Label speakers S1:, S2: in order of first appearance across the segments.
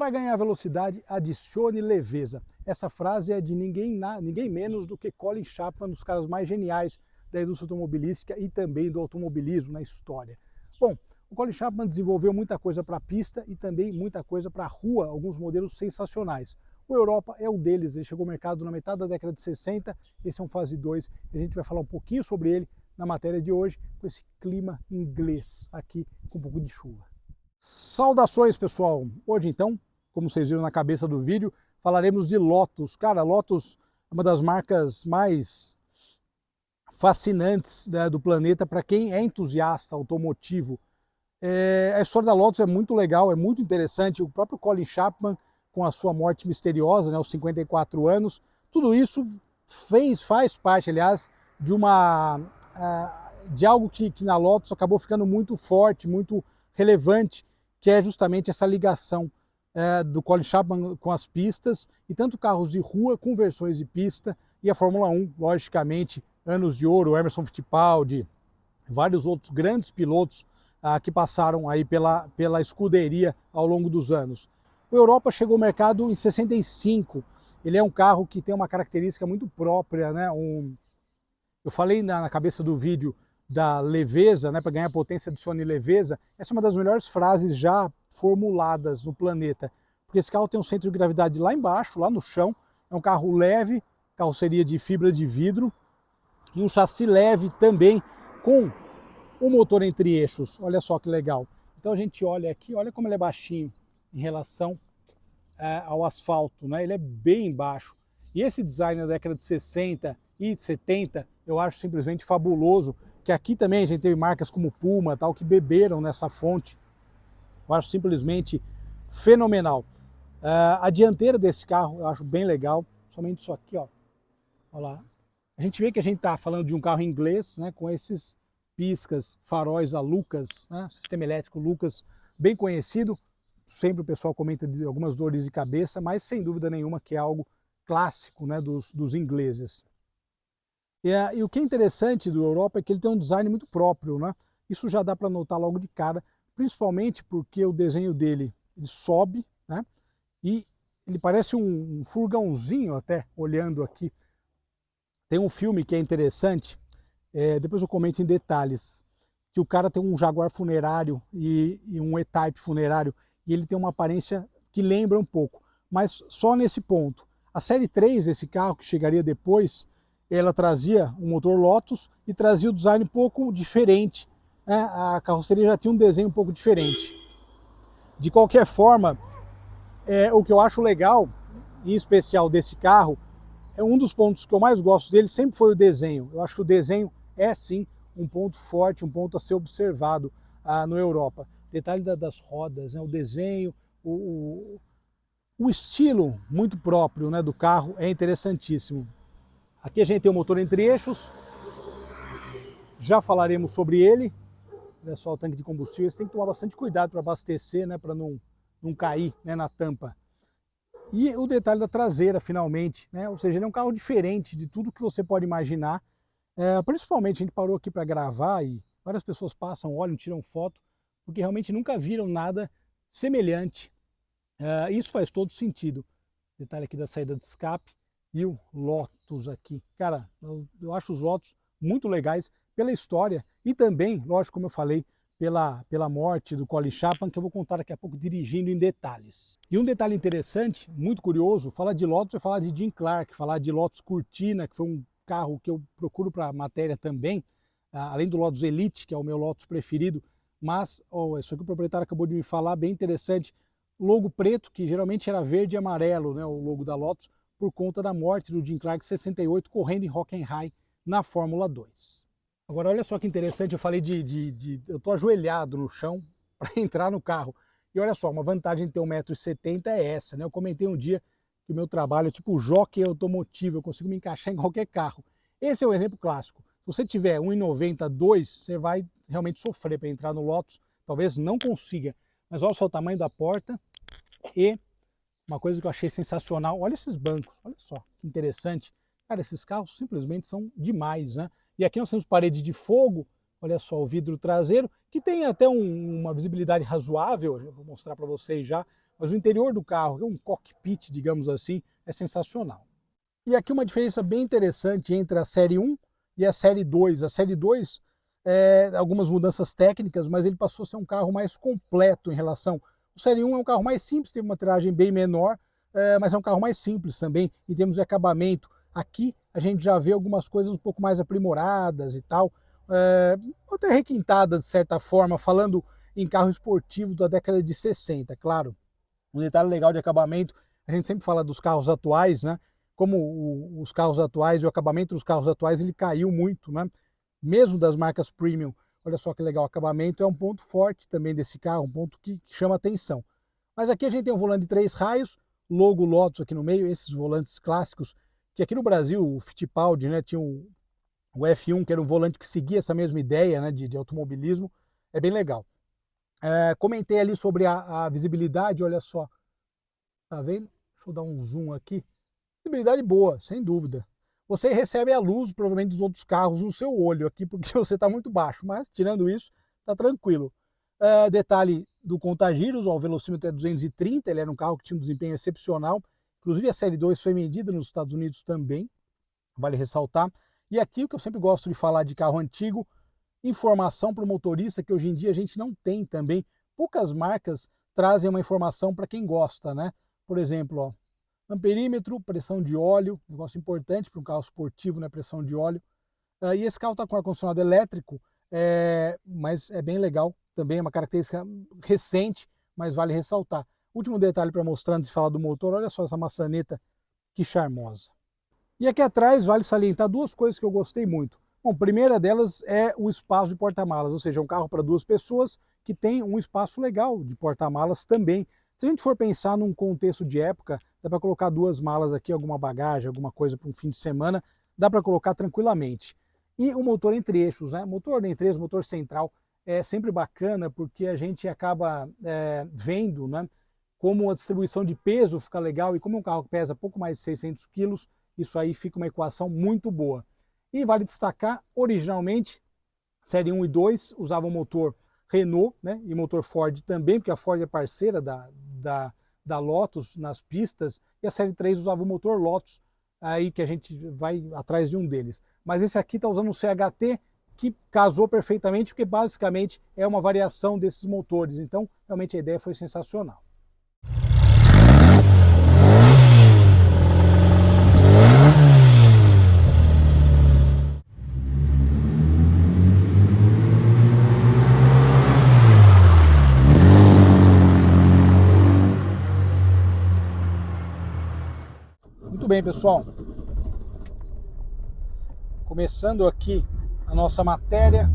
S1: Para ganhar velocidade, adicione leveza. Essa frase é de ninguém menos do que Colin Chapman, um dos caras mais geniais da indústria automobilística e também do automobilismo na história. Bom, o Colin Chapman desenvolveu muita coisa para a pista e também muita coisa para a rua, alguns modelos sensacionais. O Europa é um deles, ele chegou ao mercado na metade da década de 60, esse é um fase 2, e a gente vai falar um pouquinho sobre ele na matéria de hoje, com esse clima inglês aqui, com um pouco de chuva. Saudações, pessoal! Hoje então, como vocês viram na cabeça do vídeo, falaremos de Lotus. Cara, Lotus é uma das marcas mais fascinantes, né, do planeta para quem é entusiasta automotivo. A história da Lotus é muito legal, é muito interessante. O próprio Colin Chapman, com a sua morte misteriosa, né, aos 54 anos, tudo isso faz parte, aliás, de algo que na Lotus acabou ficando muito forte, muito relevante, que é justamente essa ligação do Colin Chapman com as pistas, e tanto carros de rua com versões de pista, e a Fórmula 1, logicamente, anos de ouro, Emerson Fittipaldi, vários outros grandes pilotos que passaram aí pela escuderia ao longo dos anos. O Europa chegou ao mercado em 65, ele é um carro que tem uma característica muito própria, né? Eu falei na cabeça do vídeo da leveza, né, para ganhar potência adicione leveza. Essa é uma das melhores frases já formuladas no planeta, porque esse carro tem um centro de gravidade lá embaixo, lá no chão, é um carro leve, carroceria de fibra de vidro, e um chassi leve também, com o motor entre eixos. Olha só que legal. Então a gente olha aqui, olha como ele é baixinho em relação ao asfalto, né? Ele é bem baixo. E esse design da década de 60 e 70 eu acho simplesmente fabuloso, que aqui também a gente teve marcas como Puma, tal, que beberam nessa fonte. Eu acho simplesmente fenomenal. A dianteira desse carro eu acho bem legal, somente isso aqui, ó. Olha lá. A gente vê que a gente está falando de um carro inglês, né, com esses piscas, faróis a Lucas, né, sistema elétrico Lucas, bem conhecido. Sempre o pessoal comenta de algumas dores de cabeça, mas sem dúvida nenhuma que é algo clássico, né, dos ingleses. E o que é interessante do Europa é que ele tem um design muito próprio, né? Isso já dá para notar logo de cara, principalmente porque o desenho dele ele sobe, né? E ele parece um furgãozinho até, olhando aqui. Tem um filme que é interessante, depois eu comento em detalhes, que o cara tem um Jaguar funerário e um E-Type funerário, e ele tem uma aparência que lembra um pouco, mas só nesse ponto. A série 3 desse carro, que chegaria depois, ela trazia um motor Lotus e trazia o design um pouco diferente, né? A carroceria já tinha um desenho um pouco diferente. De qualquer forma, o que eu acho legal, em especial desse carro, um dos pontos que eu mais gosto dele sempre foi o desenho. Eu acho que o desenho é sim um ponto forte, um ponto a ser observado no Europa. Detalhe das rodas, né? O desenho, o estilo muito próprio, né, do carro é interessantíssimo. Aqui a gente tem o motor entre eixos, já falaremos sobre ele. Olha só o tanque de combustível, você tem que tomar bastante cuidado para abastecer, né, para não cair, né, na tampa. E o detalhe da traseira, finalmente, né, ou seja, ele é um carro diferente de tudo que você pode imaginar. Principalmente a gente parou aqui para gravar e várias pessoas passam, olham, tiram foto, porque realmente nunca viram nada semelhante. Isso faz todo sentido. Detalhe aqui da saída de escape. E o Lotus aqui. Cara, eu acho os Lotus muito legais pela história e também, lógico, como eu falei, pela morte do Colin Chapman, que eu vou contar daqui a pouco dirigindo em detalhes. E um detalhe interessante, muito curioso, falar de Lotus é falar de Jim Clark, falar de Lotus Cortina, que foi um carro que eu procuro para a matéria também, além do Lotus Elite, que é o meu Lotus preferido, mas isso aqui o proprietário acabou de me falar, bem interessante, logo preto, que geralmente era verde e amarelo, né, o logo da Lotus, por conta da morte do Jim Clark em 68, correndo em Hockenheim na Fórmula 2. Agora olha só que interessante, eu falei eu estou ajoelhado no chão para entrar no carro. E olha só, uma vantagem de ter 1,70 m é essa, né? Eu comentei um dia que o meu trabalho é tipo jockey automotivo, eu consigo me encaixar em qualquer carro. Esse é um exemplo clássico. Se você tiver 1,92 m, você vai realmente sofrer para entrar no Lotus, talvez não consiga. Mas olha só o tamanho da porta e uma coisa que eu achei sensacional, olha esses bancos, olha só que interessante. Cara, esses carros simplesmente são demais, né? E aqui nós temos parede de fogo, olha só o vidro traseiro, que tem até uma visibilidade razoável, eu vou mostrar para vocês já, mas o interior do carro, que é um cockpit, digamos assim, é sensacional. E aqui uma diferença bem interessante entre a série 1 e a série 2. A série 2, algumas mudanças técnicas, mas ele passou a ser um carro mais completo em relação. O série 1 é um carro mais simples, teve uma tiragem bem menor, mas é um carro mais simples também em termos de acabamento. Aqui a gente já vê algumas coisas um pouco mais aprimoradas e tal, até requintadas de certa forma, falando em carro esportivo da década de 60, claro. Um detalhe legal de acabamento, a gente sempre fala dos carros atuais, né? Como os carros atuais e o acabamento dos carros atuais ele caiu muito, né? Mesmo das marcas premium. Olha só que legal, o acabamento é um ponto forte também desse carro, um ponto que chama atenção. Mas aqui a gente tem um volante de 3 raios, logo Lotus aqui no meio, esses volantes clássicos, que aqui no Brasil o Fittipaldi, né, tinha o F1, que era um volante que seguia essa mesma ideia, né, de automobilismo, é bem legal. Comentei ali sobre a visibilidade, olha só, tá vendo? Deixa eu dar um zoom aqui. Visibilidade boa, sem dúvida. Você recebe a luz, provavelmente, dos outros carros no seu olho aqui, porque você está muito baixo, mas tirando isso, está tranquilo. Detalhe do contagiros, o velocímetro é 230, ele era um carro que tinha um desempenho excepcional, inclusive a série 2 foi vendida nos Estados Unidos também, vale ressaltar. E aqui o que eu sempre gosto de falar de carro antigo, informação para o motorista, que hoje em dia a gente não tem também. Poucas marcas trazem uma informação para quem gosta, né? Por exemplo, ó, amperímetro, pressão de óleo, negócio importante para um carro esportivo, né? Pressão de óleo. E esse carro está com ar-condicionado elétrico, mas é bem legal, também é uma característica recente, mas vale ressaltar. Último detalhe para mostrar antes de falar do motor, olha só essa maçaneta, que charmosa. E aqui atrás vale salientar duas coisas que eu gostei muito. Bom, a primeira delas é o espaço de porta-malas, ou seja, um carro para 2 pessoas que tem um espaço legal de porta-malas também. Se a gente for pensar num contexto de época, dá para colocar 2 malas aqui, alguma bagagem, alguma coisa para um fim de semana, dá para colocar tranquilamente. E o motor entre eixos, né? Motor entre eixos, motor central, é sempre bacana porque a gente acaba vendo, né, como a distribuição de peso fica legal e como um carro que pesa pouco mais de 600 quilos, isso aí fica uma equação muito boa. E vale destacar, originalmente, série 1 e 2 usavam motor Renault, né, e motor Ford também, porque a Ford é parceira da Lotus nas pistas, e a série 3 usava o motor Lotus, aí que a gente vai atrás de um deles. Mas esse aqui está usando um CHT, que casou perfeitamente, porque basicamente é uma variação desses motores, então realmente a ideia foi sensacional. Muito bem, pessoal, começando aqui a nossa matéria,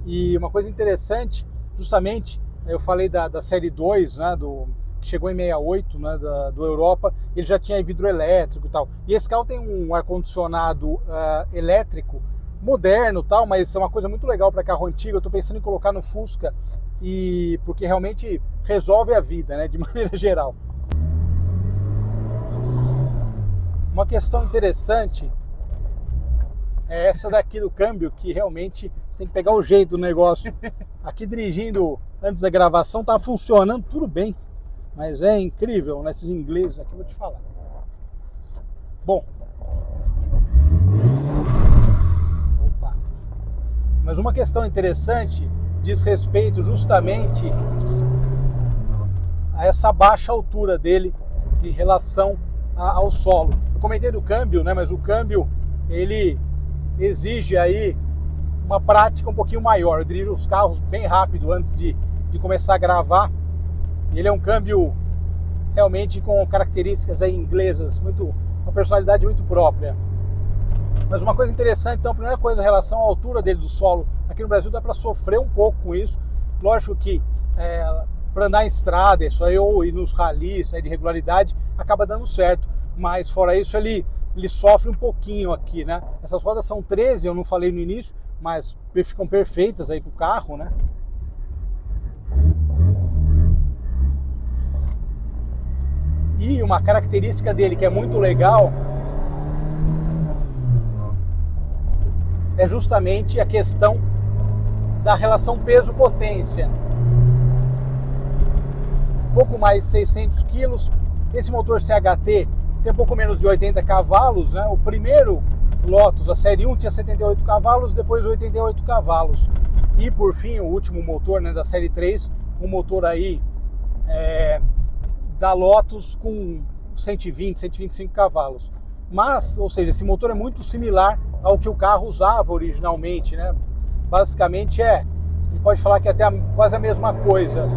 S1: e uma coisa interessante, justamente, eu falei da série 2, né, que chegou em 68, né, do Europa, ele já tinha vidro elétrico e tal, e esse carro tem um ar-condicionado elétrico, moderno e tal, mas é uma coisa muito legal para carro antigo. Eu estou pensando em colocar no Fusca, porque realmente resolve a vida, né, de maneira geral. Uma questão interessante é essa daqui do câmbio, que realmente você tem que pegar o jeito do negócio. Aqui dirigindo antes da gravação tá funcionando tudo bem, mas é incrível nesses ingleses aqui, eu vou te falar. Bom, opa. Mas uma questão interessante diz respeito justamente a essa baixa altura dele em relação ao solo. Eu comentei do câmbio, né, mas o câmbio ele exige aí uma prática um pouquinho maior. Eu dirijo os carros bem rápido antes de começar a gravar. Ele é um câmbio realmente com características aí inglesas, uma personalidade muito própria. Mas uma coisa interessante, então, a primeira coisa em relação à altura dele do solo, aqui no Brasil dá para sofrer um pouco com isso. Lógico que para andar em estrada, isso aí, ou ir nos ralis de regularidade, acaba dando certo. Mas fora isso, ele sofre um pouquinho aqui, né? Essas rodas são 13, eu não falei no início, mas ficam perfeitas aí com o carro, né? E uma característica dele que é muito legal é justamente a questão da relação peso-potência. pouco mais de 600 quilos. Esse motor CHT tem um pouco menos de 80 cavalos, né? O primeiro Lotus, a série 1, tinha 78 cavalos, depois 88 cavalos. E por fim, o último motor, né, da série 3, um motor aí da Lotus com 120, 125 cavalos. Mas, ou seja, esse motor é muito similar ao que o carro usava originalmente, né? Basicamente a gente pode falar que é até quase a mesma coisa.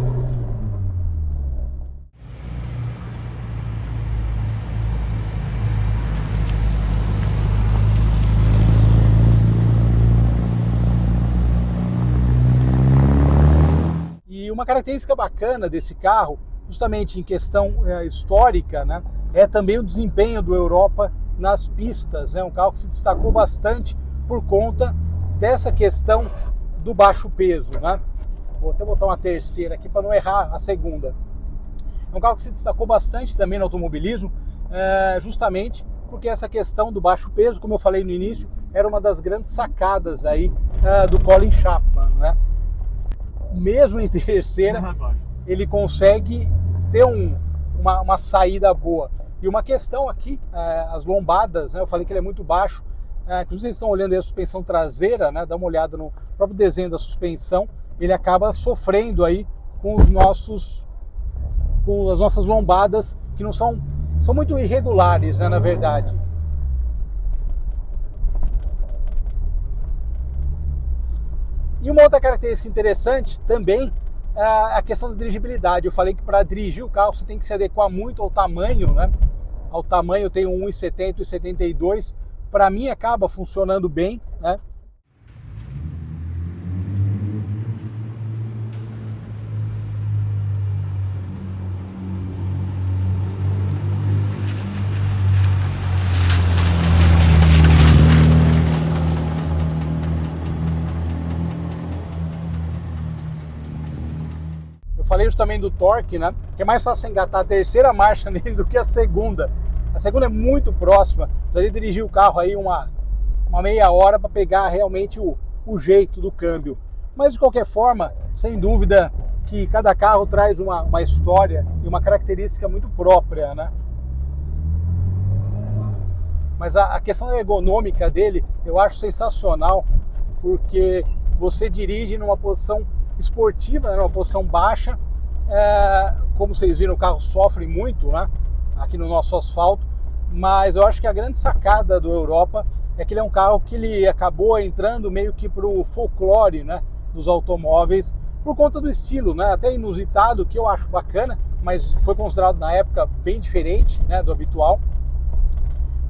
S1: E uma característica bacana desse carro, justamente em questão histórica, né, é também o desempenho do Europa nas pistas. É um carro que se destacou bastante por conta dessa questão do baixo peso, né? Vou até botar uma terceira aqui para não errar a segunda. É um carro que se destacou bastante também no automobilismo, justamente porque essa questão do baixo peso, como eu falei no início, era uma das grandes sacadas aí do Colin Chapman, né? Mesmo em terceira, ele consegue ter uma saída boa. E uma questão aqui, as lombadas, né? Eu falei que ele é muito baixo. Inclusive, vocês estão olhando aí a suspensão traseira, né? Dá uma olhada no próprio desenho da suspensão. Ele acaba sofrendo aí com as nossas lombadas, que não são muito irregulares, né? Na verdade. E uma outra característica interessante também é a questão da dirigibilidade. Eu falei que para dirigir o carro você tem que se adequar muito ao tamanho, né? Ao tamanho, eu tenho 1,70 e 72. Para mim acaba funcionando bem, né? Falei justamente do torque, né? Que é mais fácil engatar a terceira marcha nele do que a segunda. A segunda é muito próxima. Precisaria dirigir o carro aí uma meia hora para pegar realmente o jeito do câmbio. Mas de qualquer forma, sem dúvida que cada carro traz uma história e uma característica muito própria, né? Mas a questão ergonômica dele eu acho sensacional, porque você dirige numa posição esportiva, né, numa posição baixa. Como vocês viram, o carro sofre muito, né, aqui no nosso asfalto, mas eu acho que a grande sacada do Europa é que ele é um carro que ele acabou entrando meio que para o folclore, né, dos automóveis, por conta do estilo, né, até inusitado, que eu acho bacana, mas foi considerado na época bem diferente, né, do habitual.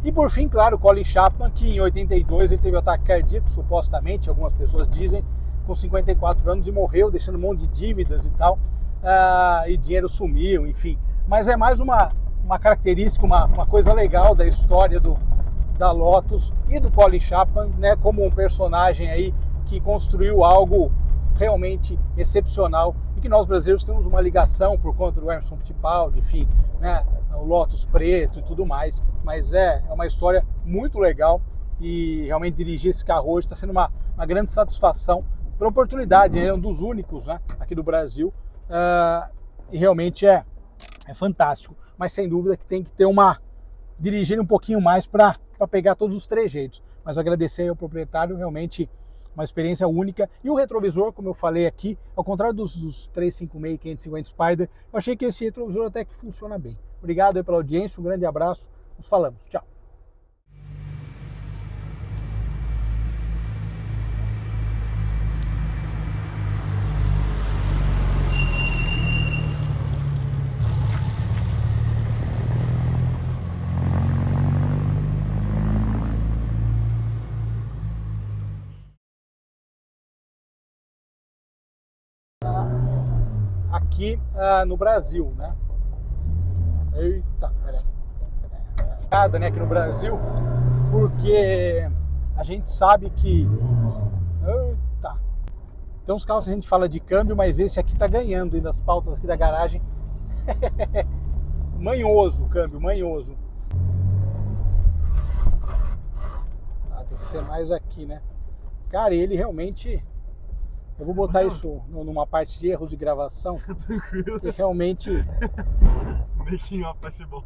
S1: E por fim, claro, o Colin Chapman, que em 82 ele teve um ataque cardíaco, supostamente, algumas pessoas dizem, com 54 anos, e morreu, deixando um monte de dívidas e tal, e dinheiro sumiu, enfim. Mas é mais uma característica, uma coisa legal da história da Lotus e do Colin Chapman, né, como um personagem aí que construiu algo realmente excepcional e que nós brasileiros temos uma ligação por conta do Emerson Fittipaldi, enfim, né, o Lotus preto e tudo mais. Mas é uma história muito legal e realmente dirigir esse carro hoje está sendo uma grande satisfação pela oportunidade, é um dos únicos, né, aqui do Brasil, e realmente é fantástico, mas sem dúvida que tem que ter dirigir um pouquinho mais para pegar todos os trejeitos, mas agradecer ao proprietário, realmente uma experiência única. E o retrovisor, como eu falei aqui, ao contrário dos 356 e 550 Spider, eu achei que esse retrovisor até que funciona bem. Obrigado aí pela audiência, um grande abraço, nos falamos, tchau! Aqui no Brasil, né? Eita, peraí. Né, aqui no Brasil, porque a gente sabe que tem uns carros que a gente fala de câmbio, mas esse aqui tá ganhando ainda as pautas aqui da garagem. Manhoso o câmbio, manhoso. Tem que ser mais aqui, né? Cara, ele realmente Eu vou botar isso numa parte de erros de gravação,
S2: Tranquilo.
S1: que realmente...
S2: Making off vai ser bom.